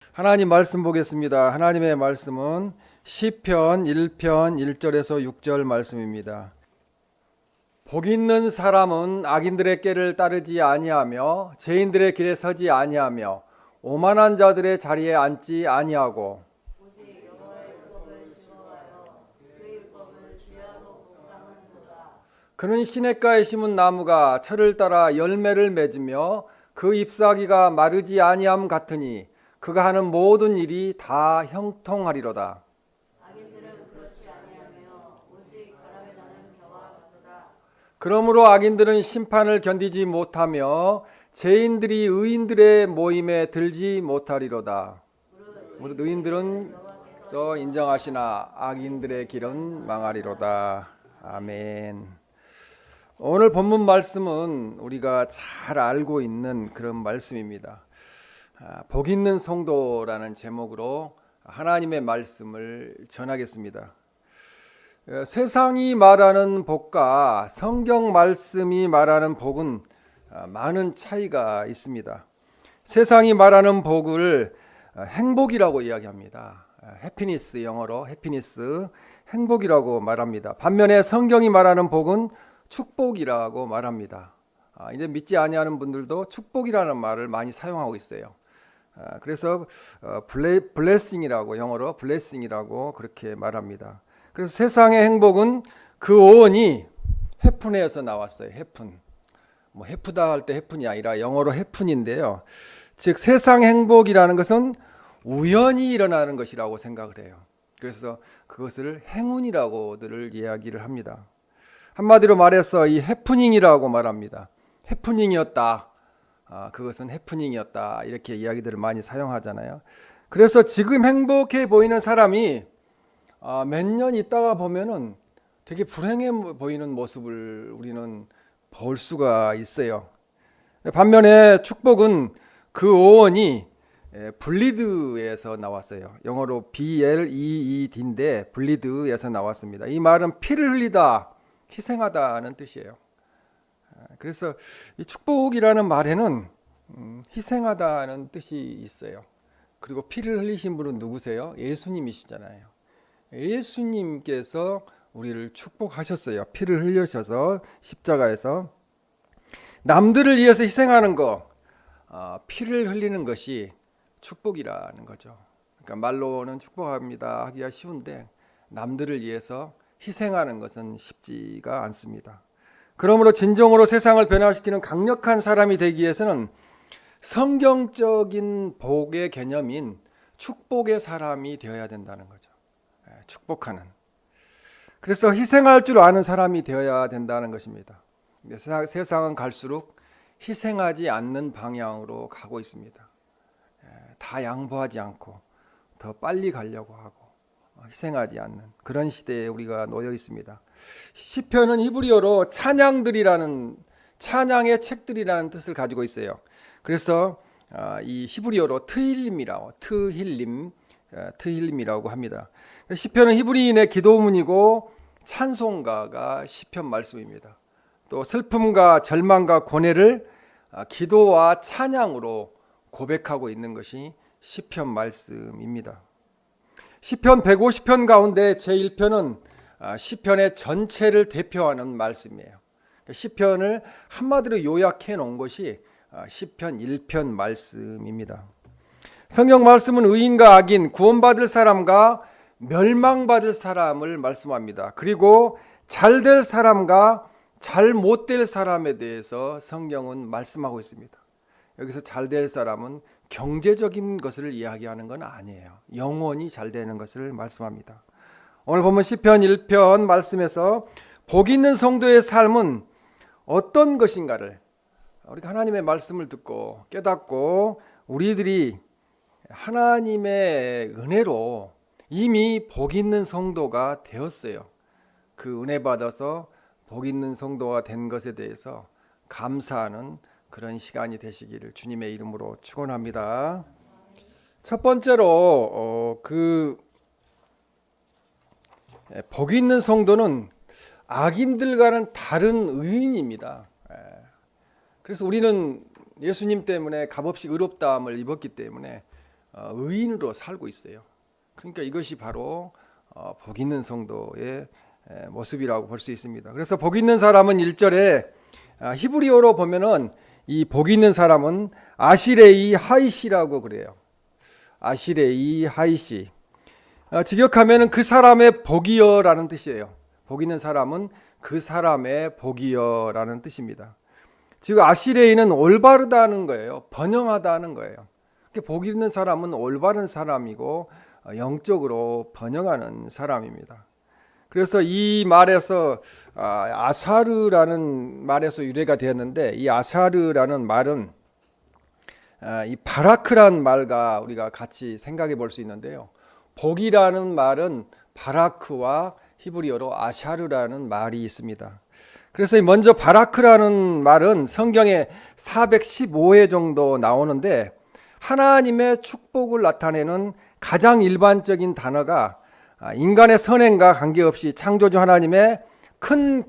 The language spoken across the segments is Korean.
하나님 말씀 보겠습니다. 하나님의 말씀은 시편 1편 1절에서 6절 말씀입니다. 복 있는 사람은 악인들의 꾀를 따르지 아니하며 죄인들의 길에 서지 아니하며 오만한 자들의 자리에 앉지 아니하고 그는 시냇가에 심은 나무가 철을 따라 열매를 맺으며 그 잎사귀가 마르지 아니함 같으니 그가 하는 모든 일이 다 형통하리로다. 그러므로 악인들은 심판을 견디지 못하며 죄인들이 의인들의 모임에 들지 못하리로다. 모든 의인들은 또 인정하시나 악인들의 길은 망하리로다. 아멘. 오늘 본문 말씀은 우리가 잘 알고 있는 그런 말씀입니다. 복 있는 성도라는 제목으로 하나님의 말씀을 전하겠습니다. 세상이 말하는 복과 성경 말씀이 말하는 복은 많은 차이가 있습니다. 세상이 말하는 복을 행복이라고 이야기합니다. 해피니스, 영어로 해피니스, 행복이라고 말합니다. 반면에 성경이 말하는 복은 축복이라고 말합니다. 이제 믿지 아니하는 분들도 축복이라는 말을 많이 사용하고 있어요. 그래서 블레싱이라고, 영어로 블레싱이라고 그렇게 말합니다. 그래서 세상의 행복은 그 어원이 해픈에서 나왔어요. 해픈. 뭐 해프다 할 때 해픈이 아니라 영어로 해픈인데요. 즉 세상 행복이라는 것은 우연히 일어나는 것이라고 생각을 해요. 그래서 그것을 행운이라고들 이야기를 합니다. 한마디로 말해서 이 해프닝이라고 말합니다. 해프닝이었다. 그것은 해프닝이었다. 이렇게 이야기들을 많이 사용하잖아요. 그래서 지금 행복해 보이는 사람이 몇 년 있다가 보면은 되게 불행해 보이는 모습을 우리는 볼 수가 있어요. 반면에 축복은 그 어원이 블리드에서 나왔어요. 영어로 BLEED인데 블리드에서 나왔습니다. 이 말은 피를 흘리다, 희생하다는 뜻이에요. 그래서 이 축복이라는 말에는 희생하다는 뜻이 있어요. 그리고 피를 흘리신 분은 누구세요? 예수님이시잖아요. 예수님께서 우리를 축복하셨어요. 피를 흘리셔서 십자가에서. 남들을 위해서 희생하는 거, 피를 흘리는 것이 축복이라는 거죠. 그러니까 말로는 축복합니다 하기가 쉬운데 남들을 위해서 희생하는 것은 쉽지가 않습니다. 그러므로 진정으로 세상을 변화시키는 강력한 사람이 되기 위해서는 성경적인 복의 개념인 축복의 사람이 되어야 된다는 거죠. 축복하는. 그래서 희생할 줄 아는 사람이 되어야 된다는 것입니다. 세상은 갈수록 희생하지 않는 방향으로 가고 있습니다. 다 양보하지 않고 더 빨리 가려고 하고 희생하지 않는 그런 시대에 우리가 놓여 있습니다. 시편은 히브리어로 찬양들이라는, 찬양의 책들이라는 뜻을 가지고 있어요. 그래서 이 히브리어로 트힐림이라고 합니다. 시편은 히브리인의 기도문이고 찬송가가 시편 말씀입니다. 또 슬픔과 절망과 고뇌를 기도와 찬양으로 고백하고 있는 것이 시편 말씀입니다. 시편 150편 가운데 제1편은 시편의 전체를 대표하는 말씀이에요. 시편을 한마디로 요약해 놓은 것이 시편 1편 말씀입니다. 성경 말씀은 의인과 악인, 구원받을 사람과 멸망받을 사람을 말씀합니다. 그리고 잘될 사람과 잘 못될 사람에 대해서 성경은 말씀하고 있습니다. 여기서 잘될 사람은 경제적인 것을 이야기하는 건 아니에요. 영원히 잘 되는 것을 말씀합니다. 오늘 보면 시편 1편 말씀에서 복 있는 성도의 삶은 어떤 것인가를 우리가 하나님의 말씀을 듣고 깨닫고 우리들이 하나님의 은혜로 이미 복 있는 성도가 되었어요. 그 은혜 받아서 복 있는 성도가 된 것에 대해서 감사하는 그런 시간이 되시기를 주님의 이름으로 축원합니다. 첫 번째로 복 있는 성도는 악인들과는 다른 의인입니다. 그래서 우리는 예수님 때문에 값없이 의롭다함을 입었기 때문에 의인으로 살고 있어요. 그러니까 이것이 바로 복 있는 성도의 모습이라고 볼 수 있습니다. 그래서 복 있는 사람은 1절에 히브리어로 보면은 이 복 있는 사람은 아시레이 하이시라고 그래요. 아시레이 하이시. 직역하면은 그 사람의 복이여라는 뜻이에요. 복 있는 사람은 그 사람의 복이여라는 뜻입니다. 즉 아시레이는 올바르다는 거예요. 번영하다는 거예요. 복 있는 사람은 올바른 사람이고 영적으로 번영하는 사람입니다. 그래서 이 말에서 아사르라는 말에서 유래가 되었는데, 이 아사르라는 말은 이 바라크란 말과 우리가 같이 생각해 볼 수 있는데요. 복이라는 말은 바라크와 히브리어로 아샤르라는 말이 있습니다. 그래서 먼저 바라크라는 말은 성경에 415회 정도 나오는데, 하나님의 축복을 나타내는 가장 일반적인 단어가 인간의 선행과 관계없이 창조주 하나님의 큰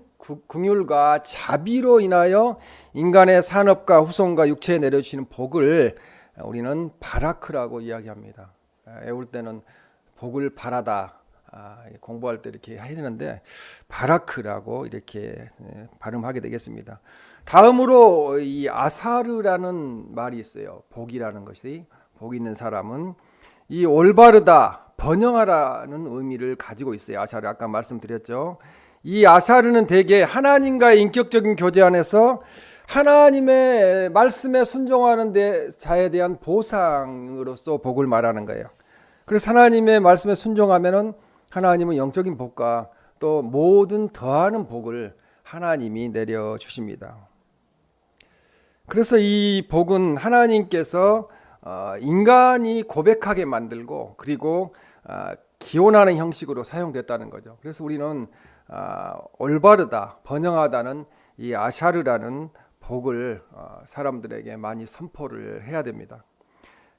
긍휼과 자비로 인하여 인간의 산업과 후손과 육체에 내려주시는 복을 우리는 바라크라고 이야기합니다. 외울 때는 복을 바라다, 공부할 때 이렇게 해야 되는데 바라크라고 이렇게 발음하게 되겠습니다. 다음으로 이 아사르라는 말이 있어요. 복이라는 것이, 복 있는 사람은 이 올바르다, 번영하라는 의미를 가지고 있어요. 아사르, 아까 말씀드렸죠. 이 아사르는 대개 하나님과의 인격적인 교제 안에서 하나님의 말씀에 순종하는 자에 대한 보상으로서 복을 말하는 거예요. 그래서 하나님의 말씀에 순종하면은 하나님은 영적인 복과 또 모든 더하는 복을 하나님이 내려 주십니다. 그래서 이 복은 하나님께서 인간이 고백하게 만들고 그리고 기원하는 형식으로 사용됐다는 거죠. 그래서 우리는 올바르다, 번영하다는 이 아샤르라는 복을 사람들에게 많이 선포를 해야 됩니다.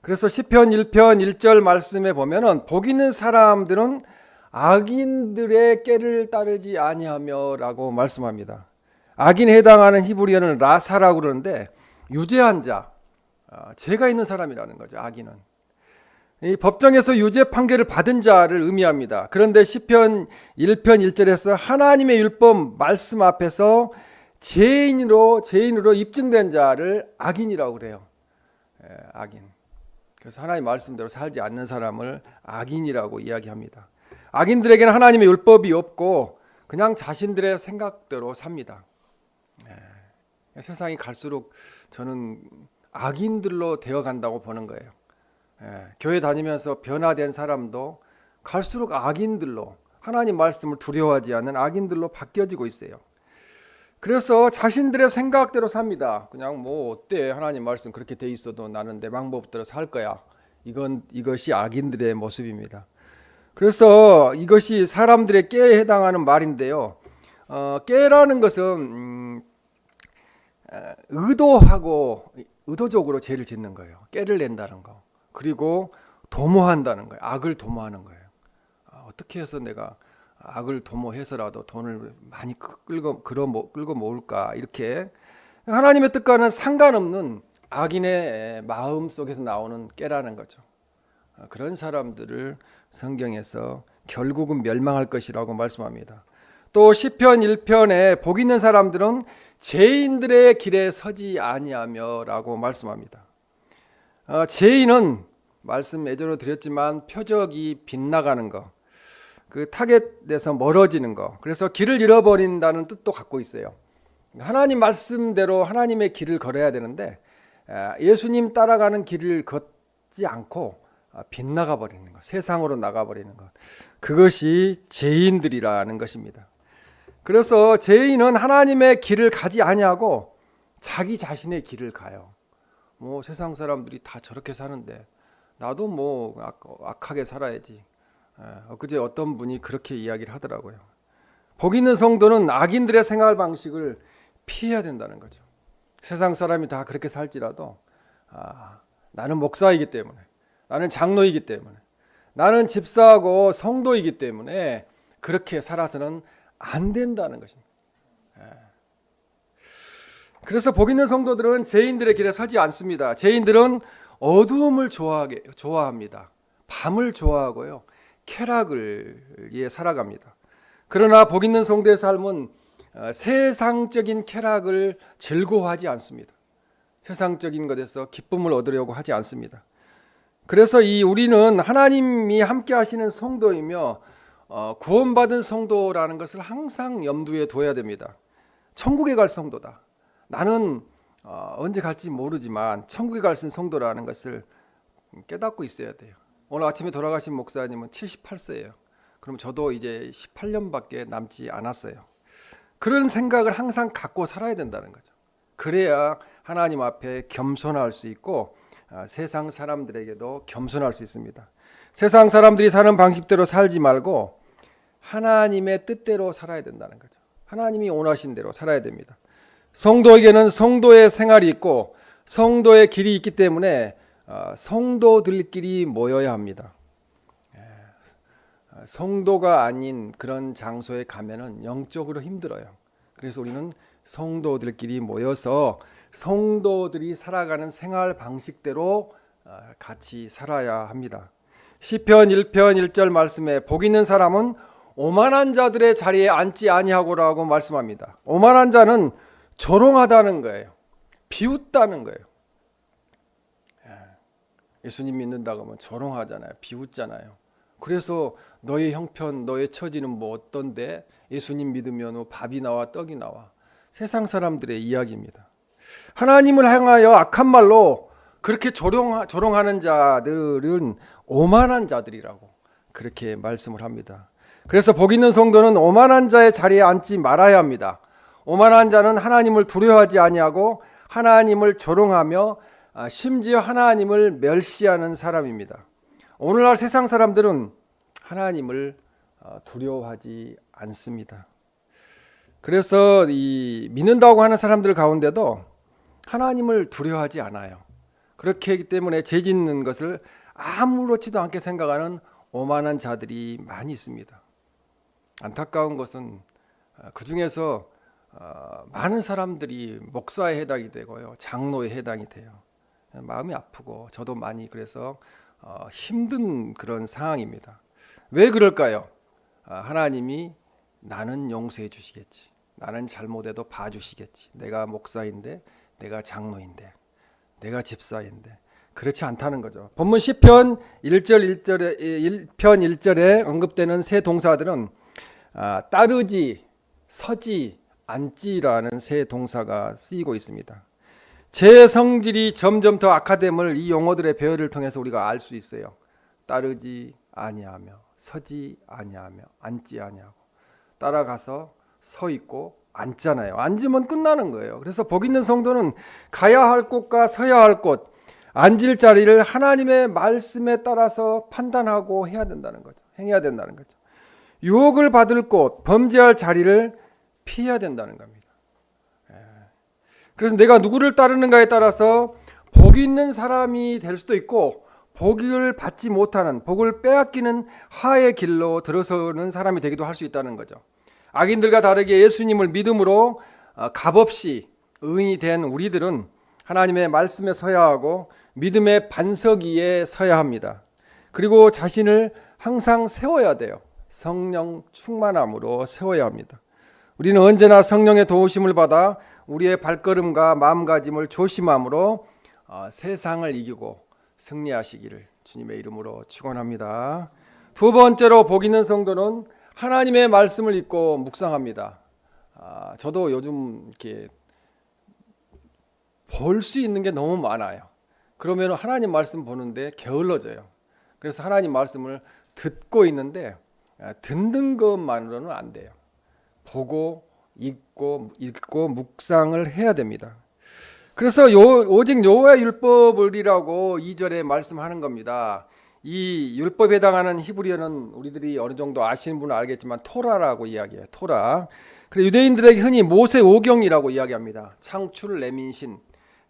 그래서 시편 1편 1절 말씀에 보면은 복 있는 사람들은 악인들의 꾀를 따르지 아니하며라고 말씀합니다. 악인에 해당하는 히브리어는 라사라고 그러는데 유죄한 자, 죄가 있는 사람이라는 거죠. 악인은 이 법정에서 유죄 판결을 받은 자를 의미합니다. 그런데 시편 1편 1절에서 하나님의 율법 말씀 앞에서 죄인으로 입증된 자를 악인이라고 그래요. 악인. 그래서 하나님 말씀대로 살지 않는 사람을 악인이라고 이야기합니다. 악인들에게는 하나님의 율법이 없고 그냥 자신들의 생각대로 삽니다. 세상이 갈수록 저는 악인들로 되어간다고 보는 거예요. 교회 다니면서 변화된 사람도 갈수록 악인들로, 하나님 말씀을 두려워하지 않는 악인들로 바뀌어지고 있어요. 그래서 자신들의 생각대로 삽니다. 그냥 뭐 어때, 하나님 말씀 그렇게 돼 있어도 나는 내 방법대로 살 거야. 이것이 악인들의 모습입니다. 그래서 이것이 사람들의 깨에 해당하는 말인데요. 깨라는 것은 의도적으로 죄를 짓는 거예요. 깨를 낸다는 거. 그리고 도모한다는 거예요. 악을 도모하는 거예요. 어떻게 해서 내가 악을 도모해서라도 돈을 많이 끌고 모을까, 이렇게 하나님의 뜻과는 상관없는 악인의 마음 속에서 나오는 깨라는 거죠. 그런 사람들을 성경에서 결국은 멸망할 것이라고 말씀합니다. 또 시편 1편에 복 있는 사람들은 죄인들의 길에 서지 아니하며라고 말씀합니다. 죄인은 말씀 예전에 드렸지만 표적이 빗나가는 거, 그 타겟에서 멀어지는 거, 그래서 길을 잃어버린다는 뜻도 갖고 있어요. 하나님 말씀대로 하나님의 길을 걸어야 되는데 예수님 따라가는 길을 걷지 않고 빗나가 버리는 것, 세상으로 나가버리는 것, 그것이 죄인들이라는 것입니다. 그래서 죄인은 하나님의 길을 가지 아니하고 자기 자신의 길을 가요. 뭐 세상 사람들이 다 저렇게 사는데 나도 뭐 악하게 살아야지. 그제 어떤 분이 그렇게 이야기를 하더라고요. 복 있는 성도는 악인들의 생활 방식을 피해야 된다는 거죠. 세상 사람이 다 그렇게 살지라도 나는 목사이기 때문에, 나는 장로이기 때문에, 나는 집사하고 성도이기 때문에 그렇게 살아서는 안 된다는 것입니다. 그래서 복 있는 성도들은 죄인들의 길에 서지 않습니다. 죄인들은 어두움을 좋아합니다. 밤을 좋아하고요. 쾌락을 위해 살아갑니다. 그러나 복 있는 성도의 삶은 세상적인 쾌락을 즐거워하지 않습니다. 세상적인 것에서 기쁨을 얻으려고 하지 않습니다. 그래서 우리는 하나님이 함께 하시는 성도이며 구원받은 성도라는 것을 항상 염두에 둬야 됩니다. 천국에 갈 성도다. 나는 언제 갈지 모르지만 천국에 갈 수 있는 성도라는 것을 깨닫고 있어야 돼요. 오늘 아침에 돌아가신 목사님은 78세예요. 그럼 저도 이제 18년밖에 남지 않았어요. 그런 생각을 항상 갖고 살아야 된다는 거죠. 그래야 하나님 앞에 겸손할 수 있고 세상 사람들에게도 겸손할 수 있습니다. 세상 사람들이 사는 방식대로 살지 말고 하나님의 뜻대로 살아야 된다는 거죠. 하나님이 원하신 대로 살아야 됩니다. 성도에게는 성도의 생활이 있고 성도의 길이 있기 때문에 성도들끼리 모여야 합니다. 성도가 아닌 그런 장소에 가면은 영적으로 힘들어요. 그래서 우리는 성도들끼리 모여서 성도들이 살아가는 생활 방식대로 같이 살아야 합니다. 시편 1편 1절 말씀에 복 있는 사람은 오만한 자들의 자리에 앉지 아니하고라고 말씀합니다. 오만한 자는 조롱하다는 거예요. 비웃다는 거예요. 예수님 믿는다고 하면 조롱하잖아요. 비웃잖아요. 그래서 너의 형편, 너의 처지는 뭐 어떤데? 예수님 믿으면 밥이 나와 떡이 나와. 세상 사람들의 이야기입니다. 하나님을 향하여 악한 말로 그렇게 조롱하는 자들은 오만한 자들이라고 그렇게 말씀을 합니다. 그래서 복 있는 성도는 오만한 자의 자리에 앉지 말아야 합니다. 오만한 자는 하나님을 두려워하지 아니하고 하나님을 조롱하며 심지어 하나님을 멸시하는 사람입니다. 오늘날 세상 사람들은 하나님을 두려워하지 않습니다. 그래서 믿는다고 하는 사람들 가운데도 하나님을 두려워하지 않아요. 그렇기 하기 때문에 죄 짓는 것을 아무렇지도 않게 생각하는 오만한 자들이 많이 있습니다. 안타까운 것은 그 중에서 많은 사람들이 목사에 해당이 되고요, 장로에 해당이 돼요. 마음이 아프고 저도 많이 그래서 힘든 그런 상황입니다. 왜 그럴까요? 하나님이 나는 용서해 주시겠지. 나는 잘못해도 봐주시겠지. 내가 목사인데, 내가 장로인데, 내가 집사인데. 그렇지 않다는 거죠. 본문 시편 1편 1절에 언급되는 세 동사들은 따르지, 서지, 앉지라는 세 동사가 쓰이고 있습니다. 제 성질이 점점 더 악화됨을 이 용어들의 배열을 통해서 우리가 알 수 있어요. 따르지 아니하며, 서지 아니하며, 앉지 아니하고, 따라가서 서 있고 앉잖아요. 앉으면 끝나는 거예요. 그래서 복 있는 성도는 가야 할 곳과 서야 할 곳, 앉을 자리를 하나님의 말씀에 따라서 판단하고 해야 된다는 거죠. 행해야 된다는 거죠. 유혹을 받을 곳, 범죄할 자리를 피해야 된다는 겁니다. 그래서 내가 누구를 따르는가에 따라서 복 있는 사람이 될 수도 있고 복을 받지 못하는, 복을 빼앗기는 하의 길로 들어서는 사람이 되기도 할 수 있다는 거죠. 악인들과 다르게 예수님을 믿음으로 값없이 의인이 된 우리들은 하나님의 말씀에 서야 하고 믿음의 반석 위에 서야 합니다. 그리고 자신을 항상 세워야 돼요. 성령 충만함으로 세워야 합니다. 우리는 언제나 성령의 도우심을 받아 우리의 발걸음과 마음가짐을 조심함으로 세상을 이기고 승리하시기를 주님의 이름으로 축원합니다. 두 번째로 복 있는 성도는 하나님의 말씀을 읽고 묵상합니다. 저도 요즘 이렇게 볼 수 있는 게 너무 많아요. 그러면 하나님 말씀 보는데 게을러져요. 그래서 하나님 말씀을 듣고 있는데 듣는 것만으로는 안 돼요. 보고 읽고 묵상을 해야 됩니다. 그래서 오직 여호와의 율법을이라고 2절에 말씀하는 겁니다. 이 율법에 해당하는 히브리어는 우리들이 어느 정도 아시는 분은 알겠지만 토라라고 이야기해요. 토라. 그래서 유대인들에게 흔히 모세오경이라고 이야기합니다. 창출, 레민신,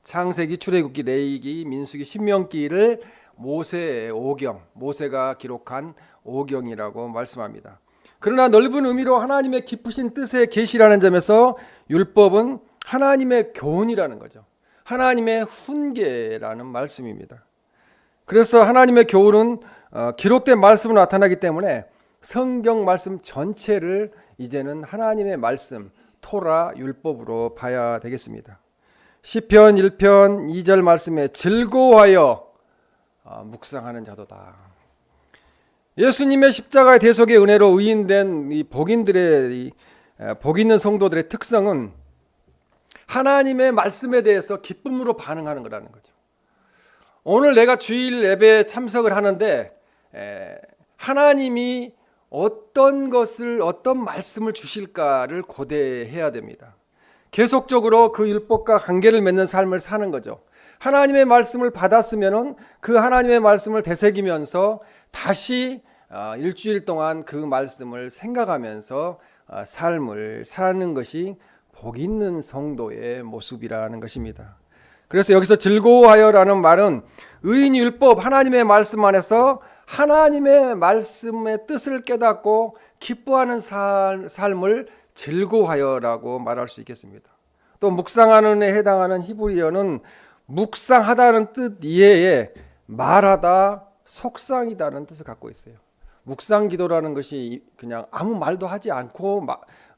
창세기, 출애굽기, 레위기, 민수기, 신명기를 모세오경, 모세가 기록한 오경이라고 말씀합니다. 그러나 넓은 의미로 하나님의 깊으신 뜻의 계시라는 점에서 율법은 하나님의 교훈이라는 거죠. 하나님의 훈계라는 말씀입니다. 그래서 하나님의 교훈은 기록된 말씀으로 나타나기 때문에 성경 말씀 전체를 이제는 하나님의 말씀, 토라, 율법으로 봐야 되겠습니다. 시편 1편 2절 말씀에 즐거워하여 묵상하는 자도다. 예수님의 십자가의 대속의 은혜로 의인된 이 복인들의 복 있는 성도들의 특성은 하나님의 말씀에 대해서 기쁨으로 반응하는 거라는 거죠. 오늘 내가 주일 예배에 참석을 하는데 하나님이 어떤 말씀을 주실까를 고대해야 됩니다. 계속적으로 그 율법과 관계를 맺는 삶을 사는 거죠. 하나님의 말씀을 받았으면은 그 하나님의 말씀을 되새기면서 다시 일주일 동안 그 말씀을 생각하면서 삶을 사는 것이 복 있는 성도의 모습이라는 것입니다. 그래서 여기서 즐거워하여라는 말은 의인 율법 하나님의 말씀 안에서 하나님의 말씀의 뜻을 깨닫고 기뻐하는 삶을 즐거워하여라고 말할 수 있겠습니다. 또 묵상하는 데 해당하는 히브리어는 묵상하다는 뜻 이외에 말하다, 속상이다는 뜻을 갖고 있어요. 묵상 기도라는 것이 그냥 아무 말도 하지 않고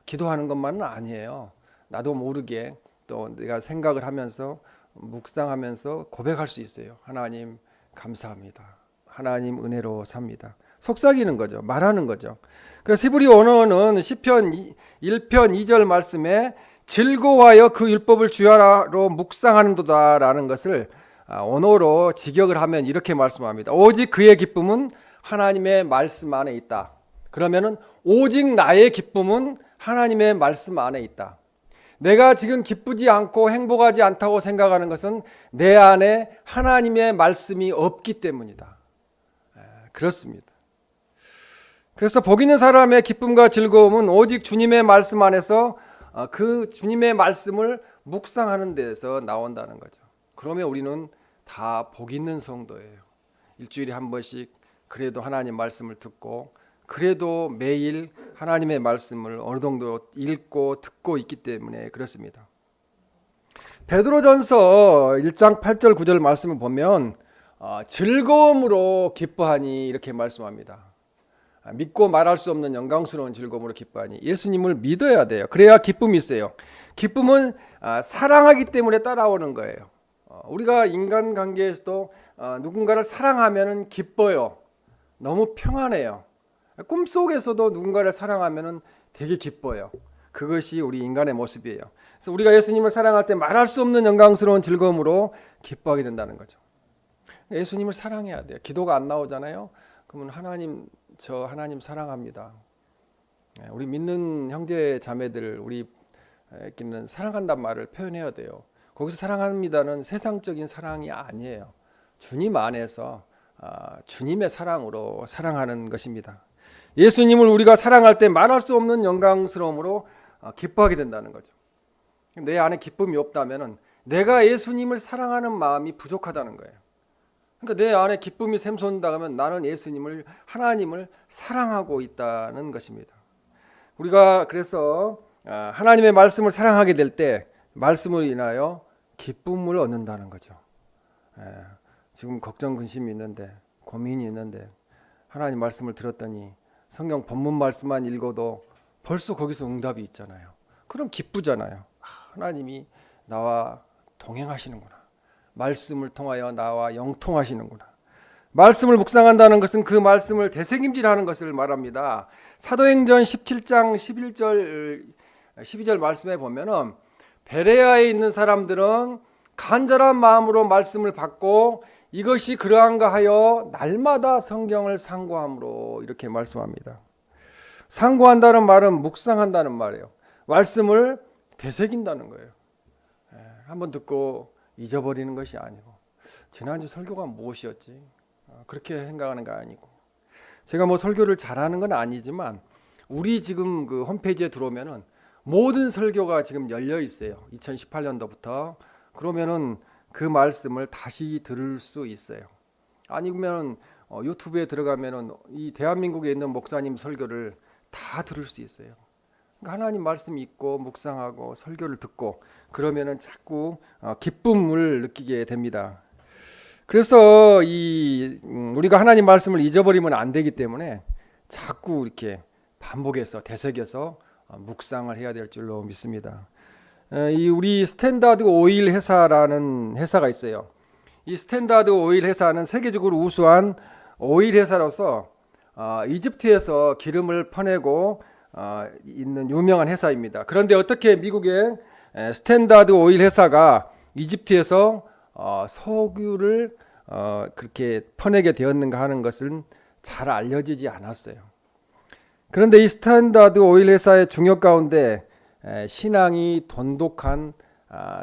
기도하는 것만은 아니에요. 나도 모르게 또 내가 생각을 하면서 묵상하면서 고백할 수 있어요. 하나님 감사합니다. 하나님 은혜로 삽니다. 속삭이는 거죠. 말하는 거죠. 그래서 히브리 언어는 시편 1편 2절 말씀에 즐거워하여 그 율법을 주야로 묵상하는도다라는 것을 언어로 직역을 하면 이렇게 말씀합니다. 오직 그의 기쁨은 하나님의 말씀 안에 있다. 그러면은 오직 나의 기쁨은 하나님의 말씀 안에 있다. 내가 지금 기쁘지 않고 행복하지 않다고 생각하는 것은 내 안에 하나님의 말씀이 없기 때문이다. 그렇습니다. 그래서 복 있는 사람의 기쁨과 즐거움은 오직 주님의 말씀 안에서 그 주님의 말씀을 묵상하는 데서 나온다는 거죠. 그러면 우리는 다 복 있는 성도예요. 일주일에 한 번씩 그래도 하나님 말씀을 듣고 그래도 매일 하나님의 말씀을 어느 정도 읽고 듣고 있기 때문에 그렇습니다. 베드로전서 1장 8절 9절 말씀을 보면 즐거움으로 기뻐하니 이렇게 말씀합니다. 믿고 말할 수 없는 영광스러운 즐거움으로 기뻐하니 예수님을 믿어야 돼요. 그래야 기쁨이 있어요. 기쁨은 사랑하기 때문에 따라오는 거예요. 우리가 인간관계에서도 누군가를 사랑하면 기뻐요. 너무 평안해요. 꿈속에서도 누군가를 사랑하면 되게 기뻐요. 그것이 우리 인간의 모습이에요. 그래서 우리가 예수님을 사랑할 때 말할 수 없는 영광스러운 즐거움으로 기뻐하게 된다는 거죠. 예수님을 사랑해야 돼요. 기도가 안 나오잖아요. 그러면 하나님, 저 하나님 사랑합니다. 우리 믿는 형제 자매들 우리끼리는 사랑한다는 말을 표현해야 돼요. 거기서 사랑합니다는 세상적인 사랑이 아니에요. 주님 안에서 주님의 사랑으로 사랑하는 것입니다. 예수님을 우리가 사랑할 때 말할 수 없는 영광스러움으로 기뻐하게 된다는 거죠. 내 안에 기쁨이 없다면 내가 예수님을 사랑하는 마음이 부족하다는 거예요. 그러니까 내 안에 기쁨이 샘솟는다면 나는 예수님을, 하나님을 사랑하고 있다는 것입니다. 우리가 그래서 하나님의 말씀을 사랑하게 될 때 말씀을 인하여 기쁨을 얻는다는 거죠. 지금 걱정 근심이 있는데 고민이 있는데 하나님 말씀을 들었더니 성경 본문 말씀만 읽어도 벌써 거기서 응답이 있잖아요. 그럼 기쁘잖아요. 하나님이 나와 동행하시는구나. 말씀을 통하여 나와 영통하시는구나. 말씀을 묵상한다는 것은 그 말씀을 되새김질하는 것을 말합니다. 사도행전 17장 12절 말씀에 보면은 베레아에 있는 사람들은 간절한 마음으로 말씀을 받고 이것이 그러한가 하여 날마다 성경을 상고함으로 이렇게 말씀합니다. 상고한다는 말은 묵상한다는 말이에요. 말씀을 되새긴다는 거예요. 한번 듣고 잊어버리는 것이 아니고 지난주 설교가 무엇이었지? 그렇게 생각하는 거 아니고 제가 뭐 설교를 잘하는 건 아니지만 우리 지금 그 홈페이지에 들어오면은 모든 설교가 지금 열려 있어요. 2018년도부터. 그러면은 그 말씀을 다시 들을 수 있어요. 아니면 유튜브에 들어가면은 이 대한민국에 있는 목사님 설교를 다 들을 수 있어요. 그러니까 하나님 말씀 읽고 묵상하고 설교를 듣고 그러면은 자꾸 기쁨을 느끼게 됩니다. 그래서 우리가 하나님 말씀을 잊어버리면 안 되기 때문에 자꾸 이렇게 반복해서 되새겨서 묵상을 해야 될 줄로 믿습니다. 우리 스탠다드 오일 회사라는 회사가 있어요. 이 스탠다드 오일 회사는 세계적으로 우수한 오일 회사로서 이집트에서 기름을 퍼내고 있는 유명한 회사입니다. 그런데 어떻게 미국의 스탠다드 오일 회사가 이집트에서 석유를 그렇게 퍼내게 되었는가 하는 것은 잘 알려지지 않았어요. 그런데 이 스탠다드 오일 회사의 중역 가운데 신앙이 돈독한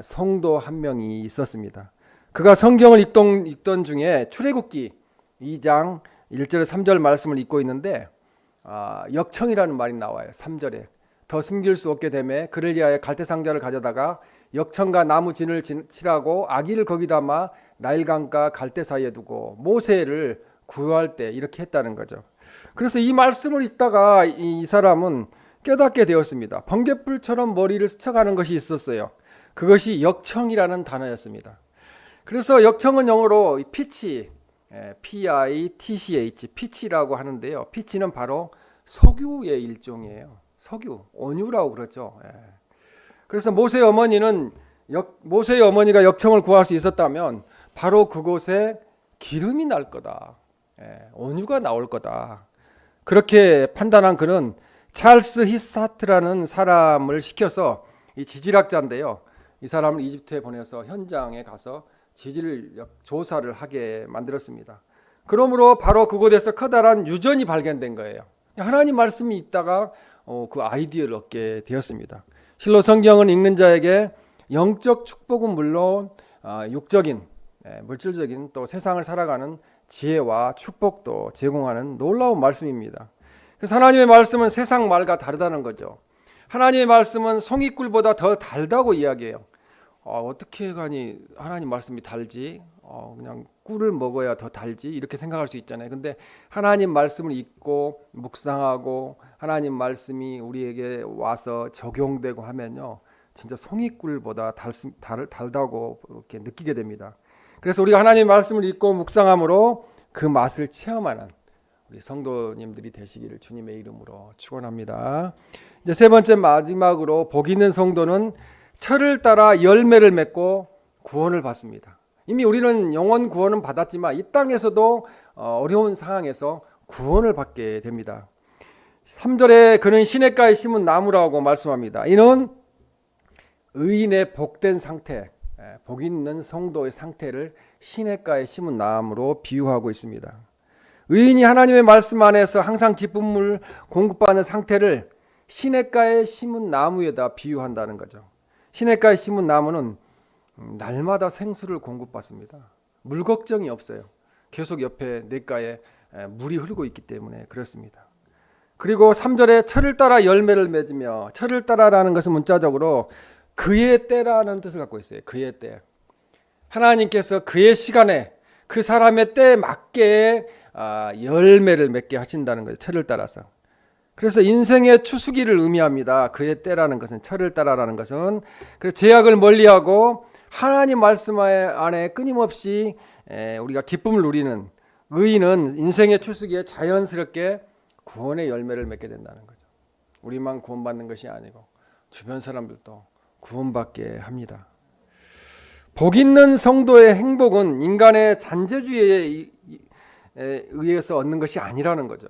성도 한 명이 있었습니다. 그가 성경을 읽던 중에 출애굽기 2장 1절 3절 말씀을 읽고 있는데 역청이라는 말이 나와요. 3절에 더 숨길 수 없게 되매 그를 위하여 갈대 상자를 가져다가 역청과 나무 진을 칠하고 아기를 거기 담아 나일강과 갈대 사이에 두고 모세를 구할 때 이렇게 했다는 거죠. 그래서 이 말씀을 읽다가 이 사람은 깨닫게 되었습니다. 번갯불처럼 머리를 스쳐가는 것이 있었어요. 그것이 역청이라는 단어였습니다. 그래서 역청은 영어로 피치, P-I-T-C-H, 피치라고 하는데요. 피치는 바로 석유의 일종이에요. 석유, 온유라고 그러죠. 그래서 모세의 어머니가 역청을 구할 수 있었다면 바로 그곳에 기름이 날 거다. 온유가 나올 거다. 그렇게 판단한 그는 찰스 히사트라는 사람을 시켜서 이 지질학자인데요. 이 사람을 이집트에 보내서 현장에 가서 지질 조사를 하게 만들었습니다. 그러므로 바로 그곳에서 커다란 유전이 발견된 거예요. 하나님 말씀이 있다가 그 아이디어를 얻게 되었습니다. 실로 성경을 읽는 자에게 영적 축복은 물론 육적인 물질적인 또 세상을 살아가는 지혜와 축복도 제공하는 놀라운 말씀입니다. 그래서 하나님의 말씀은 세상 말과 다르다는 거죠. 하나님의 말씀은 송이꿀보다 더 달다고 이야기해요. 어떻게 가니 하나님 말씀이 달지? 그냥 꿀을 먹어야 더 달지? 이렇게 생각할 수 있잖아요. 근데 하나님 말씀을 읽고 묵상하고 하나님 말씀이 우리에게 와서 적용되고 하면요, 진짜 송이꿀보다 달다고 이렇게 느끼게 됩니다. 그래서 우리가 하나님 말씀을 읽고 묵상함으로 그 맛을 체험하는 우리 성도님들이 되시기를 주님의 이름으로 축원합니다. 이제 세 번째 마지막으로 복 있는 성도는 철을 따라 열매를 맺고 구원을 받습니다. 이미 우리는 영원 구원은 받았지만 이 땅에서도 어려운 상황에서 구원을 받게 됩니다. 3절에 그는 시냇가에 심은 나무라고 말씀합니다. 이는 의인의 복된 상태, 복 있는 성도의 상태를 시냇가에 심은 나무로 비유하고 있습니다. 의인이 하나님의 말씀 안에서 항상 기쁨을 공급받는 상태를 시냇가에 심은 나무에다 비유한다는 거죠. 시냇가에 심은 나무는 날마다 생수를 공급받습니다. 물 걱정이 없어요. 계속 옆에 냇가에 물이 흐르고 있기 때문에 그렇습니다. 그리고 3절에 철을 따라 열매를 맺으며, 철을 따라라는 것은 문자적으로 그의 때라는 뜻을 갖고 있어요. 그의 때. 하나님께서 그의 시간에 그 사람의 때에 맞게 열매를 맺게 하신다는 거죠. 철을 따라서. 그래서 인생의 추수기를 의미합니다. 그의 때라는 것은, 철을 따라라는 것은. 그래서 죄악을 멀리하고 하나님 말씀 안에 끊임없이 우리가 기쁨을 누리는 의인은 인생의 추수기에 자연스럽게 구원의 열매를 맺게 된다는 거죠. 우리만 구원받는 것이 아니고 주변 사람들도 구원받게 합니다. 복 있는 성도의 행복은 인간의 잔재주의에 의해서 얻는 것이 아니라는 거죠.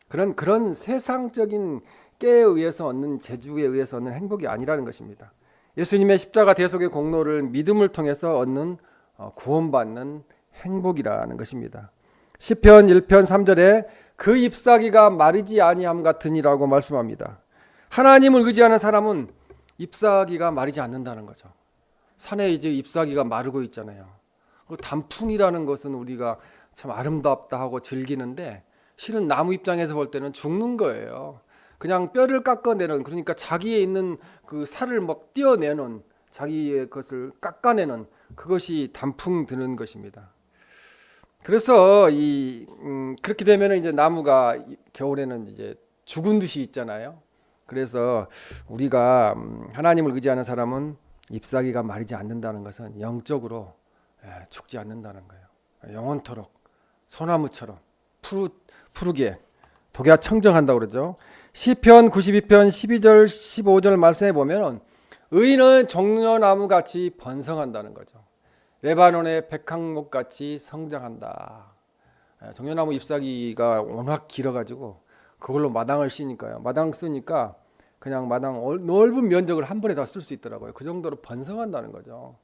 그런 세상적인 깨에 의해서 얻는, 재주에 의해서 얻는 행복이 아니라는 것입니다. 예수님의 십자가 대속의 공로를 믿음을 통해서 얻는 구원받는 행복이라는 것입니다. 시편 1편 3절에 그 잎사귀가 마르지 아니함 같으니라고 말씀합니다. 하나님을 의지하는 사람은 잎사귀가 마르지 않는다는 거죠. 산에 이제 잎사귀가 마르고 있잖아요. 단풍이라는 것은 우리가 참 아름답다 하고 즐기는데 실은 나무 입장에서 볼 때는 죽는 거예요. 그냥 뼈를 깎아내는, 그러니까 자기에 있는 그 살을 막 떼어내는, 자기의 것을 깎아내는 그것이 단풍 드는 것입니다. 그래서 그렇게 되면 이제 나무가 겨울에는 이제 죽은 듯이 있잖아요. 그래서 우리가 하나님을 의지하는 사람은 잎사귀가 마르지 않는다는 것은 영적으로 죽지 않는다는 거예요. 영원토록 소나무처럼 푸르게 독야 청정한다고 그러죠. 시편 92편 12절 15절 말씀에 보면 의인은 종려나무 같이 번성한다는 거죠. 레바논의 백향목 같이 성장한다. 종려나무 잎사귀가 워낙 길어가지고 그걸로 마당을 쓰니까요. 마당 쓰니까 그냥 마당 넓은 면적을 한 번에 다 쓸 수 있더라고요. 그 정도로 번성한다는 거죠.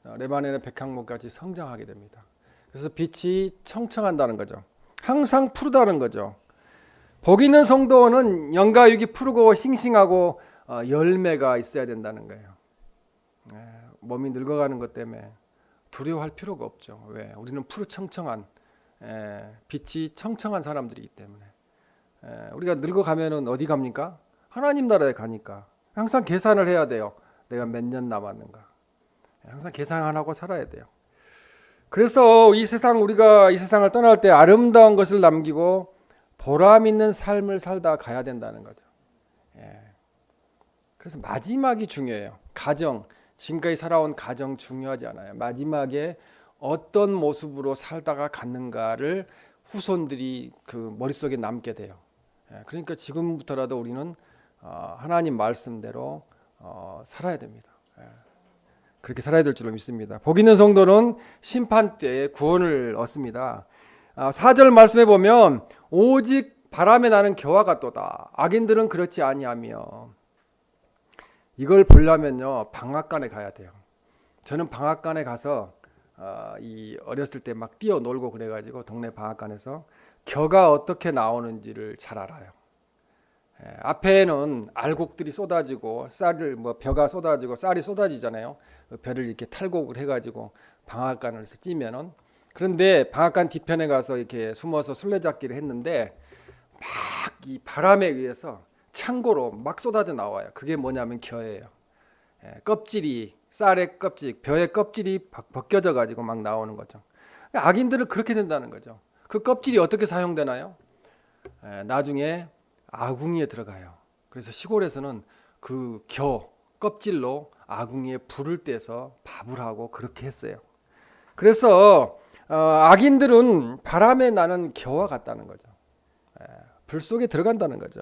레바논의 백향목 같이 성장하게 됩니다. 그래서 빛이 청청한다는 거죠. 항상 푸르다는 거죠. 복 있는 성도는 영과 육이 푸르고 싱싱하고 열매가 있어야 된다는 거예요. 몸이 늙어가는 것 때문에 두려워할 필요가 없죠. 왜? 우리는 푸르청청한 빛이 청청한 사람들이기 때문에 우리가 늙어가면은 어디 갑니까? 하나님 나라에 가니까 항상 계산을 해야 돼요. 내가 몇 년 남았는가. 항상 계산 안 하고 살아야 돼요. 그래서 우리가 이 세상을 떠날 때 아름다운 것을 남기고 보람 있는 삶을 살다 가야 된다는 거죠. 그래서 마지막이 중요해요. 가정, 지금까지 살아온 가정 중요하지 않아요. 마지막에 어떤 모습으로 살다가 갔는가를 후손들이 그 머릿속에 남게 돼요. 그러니까 지금부터라도 우리는 하나님 말씀대로 살아야 됩니다. 그렇게 살아야 될 줄로 믿습니다. 복 있는 성도는 심판 때에 구원을 얻습니다. 4절 말씀에 보면 오직 바람에 나는 겨와 같도다. 악인들은 그렇지 아니하며. 이걸 보려면요 방앗간에 가야 돼요. 저는 방앗간에 가서 어렸을 때 막 뛰어놀고 그래가지고 동네 방앗간에서 겨가 어떻게 나오는지를 잘 알아요. 앞에는 알곡들이 쏟아지고 벼가 쏟아지고 쌀이 쏟아지잖아요. 벼를 이렇게 탈곡을 해가지고 방앗간을 찌면은, 그런데 방앗간 뒤편에 가서 이렇게 숨어서 술래잡기를 했는데 막 이 바람에 의해서 창고로 막 쏟아져 나와요. 그게 뭐냐면 겨예요. 껍질이 쌀의 껍질, 벼의 껍질이 벗겨져 가지고 막 나오는 거죠. 악인들은 그렇게 된다는 거죠. 그 껍질이 어떻게 사용되나요? 나중에 아궁이에 들어가요. 그래서 시골에서는 그 겨 껍질로 아궁이에 불을 떼서 밥을 하고 그렇게 했어요. 그래서 악인들은 바람에 나는 겨와 같다는 거죠. 불 속에 들어간다는 거죠.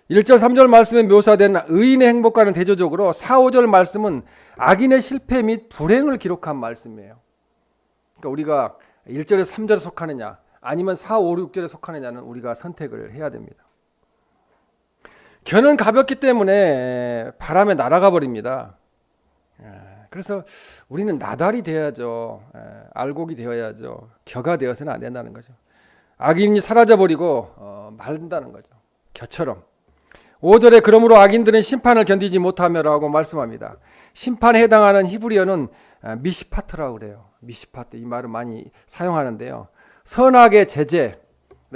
1절 3절 말씀에 묘사된 의인의 행복과는 대조적으로 4, 5절 말씀은 악인의 실패 및 불행을 기록한 말씀이에요. 그러니까 우리가 1절에 3절에 속하느냐 아니면 4, 5, 6절에 속하느냐는 우리가 선택을 해야 됩니다. 겨는 가볍기 때문에 바람에 날아가 버립니다. 그래서 우리는 나달이 되어야죠. 알곡이 되어야죠. 겨가 되어서는 안 된다는 거죠. 악인이 사라져버리고 말른다는 거죠. 겨처럼. 5절에 그러므로 악인들은 심판을 견디지 못하며라고 말씀합니다. 심판에 해당하는 히브리어는 미시파트라고 그래요. 미시파트, 이 말을 많이 사용하는데요. 선악의 제재,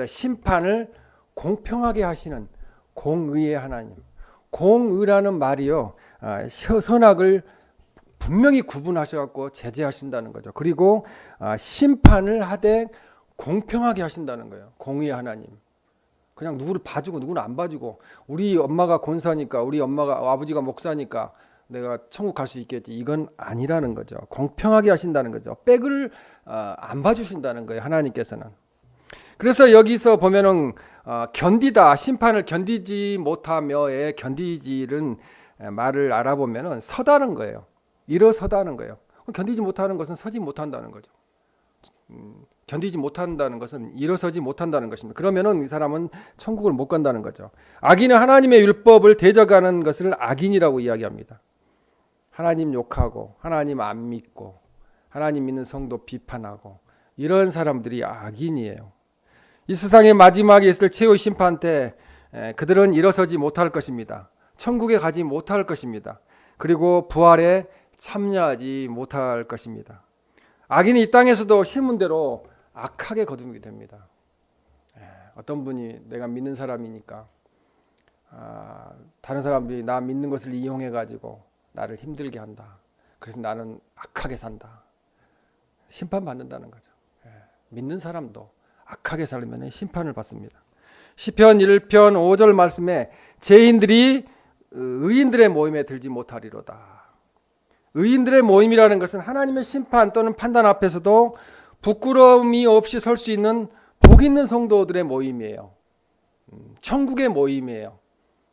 심판을 공평하게 하시는 공의의 하나님. 공의라는 말이요, 선악을 분명히 구분하셔갖고 제재하신다는 거죠. 그리고 심판을 하되 공평하게 하신다는 거예요. 공의의 하나님. 그냥 누구를 봐주고 누구는 안 봐주고, 우리 엄마가 권사니까, 우리 엄마가 아버지가 목사니까 내가 천국 갈 수 있겠지, 이건 아니라는 거죠. 공평하게 하신다는 거죠. 백을 안 봐주신다는 거예요, 하나님께서는. 그래서 여기서 보면은 견디다, 심판을 견디지 못하며의 견디지는 말을 알아보면은 서다는 거예요. 일어서다는 거예요. 견디지 못하는 것은 서지 못한다는 거죠. 견디지 못한다는 것은 일어서지 못한다는 것입니다. 그러면은 이 사람은 천국을 못 간다는 거죠. 악인은 하나님의 율법을 대적하는 것을 악인이라고 이야기합니다. 하나님 욕하고 하나님 안 믿고 하나님 믿는 성도 비판하고 이런 사람들이 악인이에요. 이 세상의 마지막에 있을 최후 심판 때 그들은 일어서지 못할 것입니다. 천국에 가지 못할 것입니다. 그리고 부활에 참여하지 못할 것입니다. 악인이 이 땅에서도 심은 대로 악하게 거두게 됩니다. 어떤 분이 내가 믿는 사람이니까 다른 사람들이 나 믿는 것을 이용해 가지고 나를 힘들게 한다. 그래서 나는 악하게 산다. 심판받는다는 거죠. 믿는 사람도 악하게 살면 심판을 받습니다. 시편 1편 5절 말씀에 죄인들이 의인들의 모임에 들지 못하리로다. 의인들의 모임이라는 것은 하나님의 심판 또는 판단 앞에서도 부끄러움이 없이 설 수 있는 복 있는 성도들의 모임이에요. 천국의 모임이에요.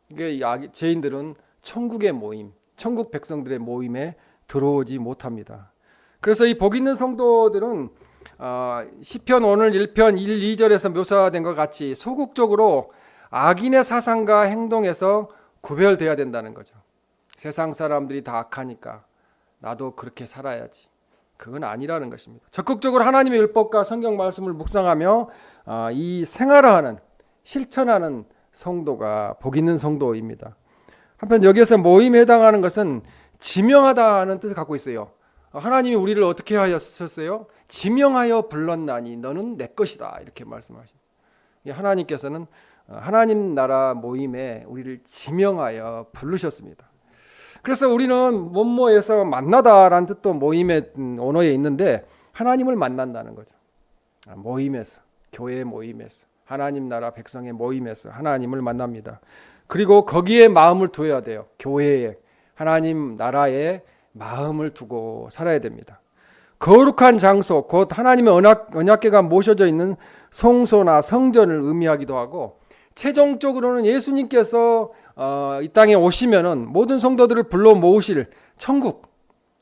이게 죄인들은 천국의 모임, 천국 백성들의 모임에 들어오지 못합니다. 그래서 이 복 있는 성도들은 시편 오늘 1편 1, 2절에서 묘사된 것 같이 소극적으로 악인의 사상과 행동에서 구별돼야 된다는 거죠. 세상 사람들이 다 악하니까 나도 그렇게 살아야지. 그건 아니라는 것입니다. 적극적으로 하나님의 율법과 성경 말씀을 묵상하며 이 생활하는, 실천하는 성도가 복 있는 성도입니다. 한편 여기에서 모임에 해당하는 것은 지명하다는 뜻을 갖고 있어요. 하나님이 우리를 어떻게 하셨어요? 지명하여 불렀나니 너는 내 것이다, 이렇게 말씀하십니다. 하나님께서는 하나님 나라 모임에 우리를 지명하여 부르셨습니다. 그래서 우리는 뭐뭐에서 만나다라는 뜻도 모임의 언어에 있는데 하나님을 만난다는 거죠. 모임에서, 교회 모임에서, 하나님 나라 백성의 모임에서 하나님을 만납니다. 그리고 거기에 마음을 두어야 돼요. 교회에, 하나님 나라에 마음을 두고 살아야 됩니다. 거룩한 장소, 곧 하나님의 언약궤가 모셔져 있는 성소나 성전을 의미하기도 하고, 최종적으로는 예수님께서 이 땅에 오시면은 모든 성도들을 불러 모으실 천국,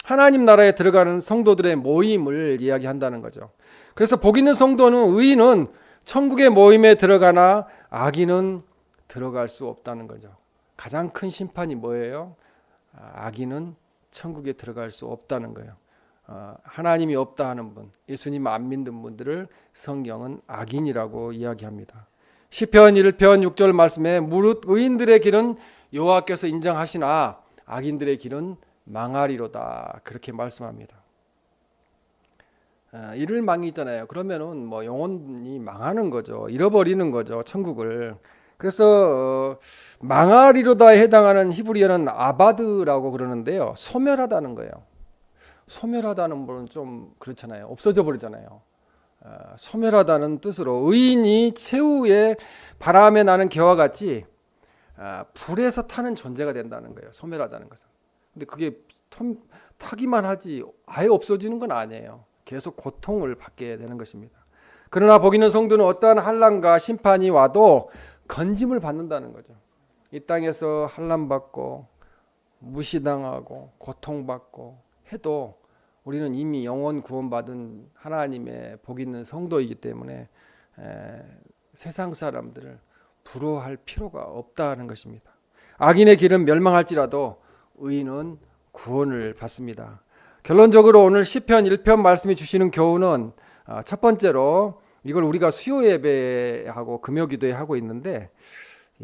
하나님 나라에 들어가는 성도들의 모임을 이야기한다는 거죠. 그래서 복 있는 성도는, 의인은 천국의 모임에 들어가나 악인은 들어갈 수 없다는 거죠. 가장 큰 심판이 뭐예요? 악인은 천국에 들어갈 수 없다는 거예요. 하나님이 없다 하는 분, 예수님 안 믿는 분들을 성경은 악인이라고 이야기합니다. 시편 1편 6절 말씀에 무릇 의인들의 길은 여호와께서 인정하시나 악인들의 길은 망하리로다, 그렇게 말씀합니다. 이를 망이잖아요. 그러면은 뭐 영혼이 망하는 거죠. 잃어버리는 거죠, 천국을. 그래서 망하리로다에 해당하는 히브리어는 아바드라고 그러는데요, 소멸하다는 거예요. 소멸하다는 말은 좀 그렇잖아요. 없어져 버리잖아요. 소멸하다는 뜻으로 의인이 최후의 바람에 나는 개와 같이 불에서 타는 존재가 된다는 거예요. 소멸하다는 것은. 근데 그게 타기만 하지 아예 없어지는 건 아니에요. 계속 고통을 받게 되는 것입니다. 그러나 복 있는 성도는 어떠한 환난과 심판이 와도 건짐을 받는다는 거죠. 이 땅에서 환난받고 무시당하고 고통받고 해도 우리는 이미 영원 구원받은 하나님의 복 있는 성도이기 때문에 세상 사람들을 부러워할 필요가 없다는 것입니다. 악인의 길은 멸망할지라도 의인은 구원을 받습니다. 결론적으로 오늘 시편 1편 말씀이 주시는 교훈은, 첫 번째로 이걸 우리가 수요 예배하고 금요 기도에 하고 있는데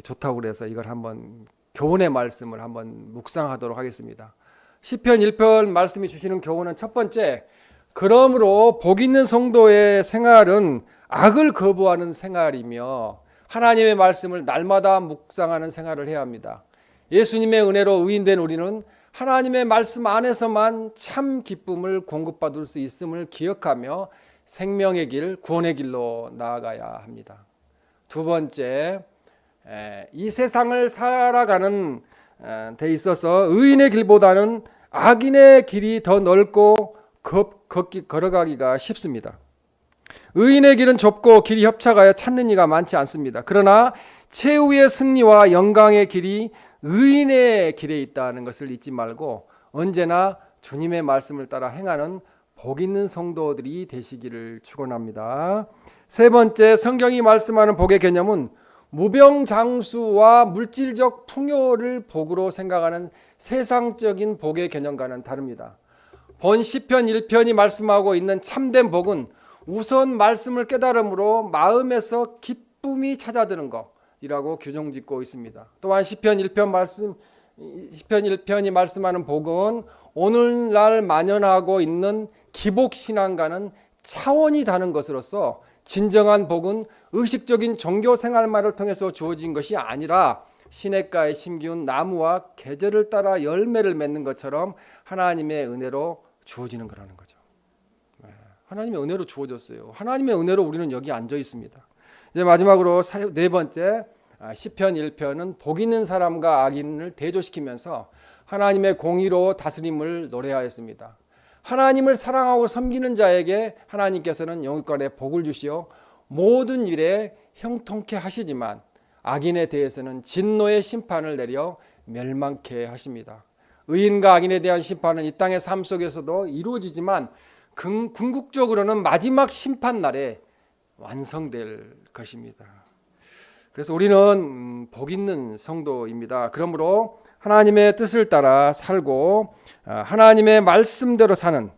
좋다고 그래서 이걸 한번 교훈의 말씀을 한번 묵상하도록 하겠습니다. 시편 1편 말씀이 주시는 교훈은 첫 번째, 그러므로 복 있는 성도의 생활은 악을 거부하는 생활이며 하나님의 말씀을 날마다 묵상하는 생활을 해야 합니다. 예수님의 은혜로 의인된 우리는 하나님의 말씀 안에서만 참 기쁨을 공급받을 수 있음을 기억하며 생명의 길, 구원의 길로 나아가야 합니다. 두 번째, 이 세상을 살아가는 데 있어서 의인의 길보다는 악인의 길이 더 넓고 걸어가기가 쉽습니다. 의인의 길은 좁고 길이 협착하여 찾는 이가 많지 않습니다. 그러나 최후의 승리와 영광의 길이 의인의 길에 있다는 것을 잊지 말고 언제나 주님의 말씀을 따라 행하는 복 있는 성도들이 되시기를 축원합니다. 세 번째, 성경이 말씀하는 복의 개념은 무병장수와 물질적 풍요를 복으로 생각하는 세상적인 복의 개념과는 다릅니다. 본 시편 1편이 말씀하고 있는 참된 복은 우선 말씀을 깨달음으로 마음에서 기쁨이 찾아드는 것이라고 규정짓고 있습니다. 또한 시편 1편이 말씀하는 복은 오늘날 만연하고 있는 기복신앙과는 차원이 다른 것으로서 진정한 복은 의식적인 종교 생활만을 통해서 주어진 것이 아니라 시냇가에 심기운 나무와 계절을 따라 열매를 맺는 것처럼 하나님의 은혜로 주어지는 거라는 거죠. 하나님의 은혜로 주어졌어요. 하나님의 은혜로 우리는 여기 앉아 있습니다. 이제 마지막으로 네 번째, 시편 1편은 복 있는 사람과 악인을 대조시키면서 하나님의 공의로 다스림을 노래하였습니다. 하나님을 사랑하고 섬기는 자에게 하나님께서는 영육간에 복을 주시어 모든 일에 형통케 하시지만 악인에 대해서는 진노의 심판을 내려 멸망케 하십니다. 의인과 악인에 대한 심판은 이 땅의 삶 속에서도 이루어지지만 궁극적으로는 마지막 심판 날에 완성될 것입니다. 그래서 우리는 복 있는 성도입니다. 그러므로 하나님의 뜻을 따라 살고 하나님의 말씀대로 사는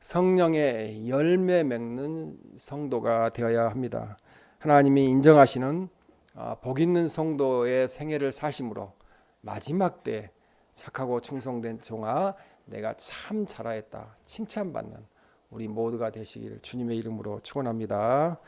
성령의 열매 맺는 성도가 되어야 합니다. 하나님이 인정하시는 복 있는 성도의 생애를 사심으로 마지막 때 착하고 충성된 종아 내가 참 잘하였다 칭찬받는 우리 모두가 되시길 주님의 이름으로 축원합니다.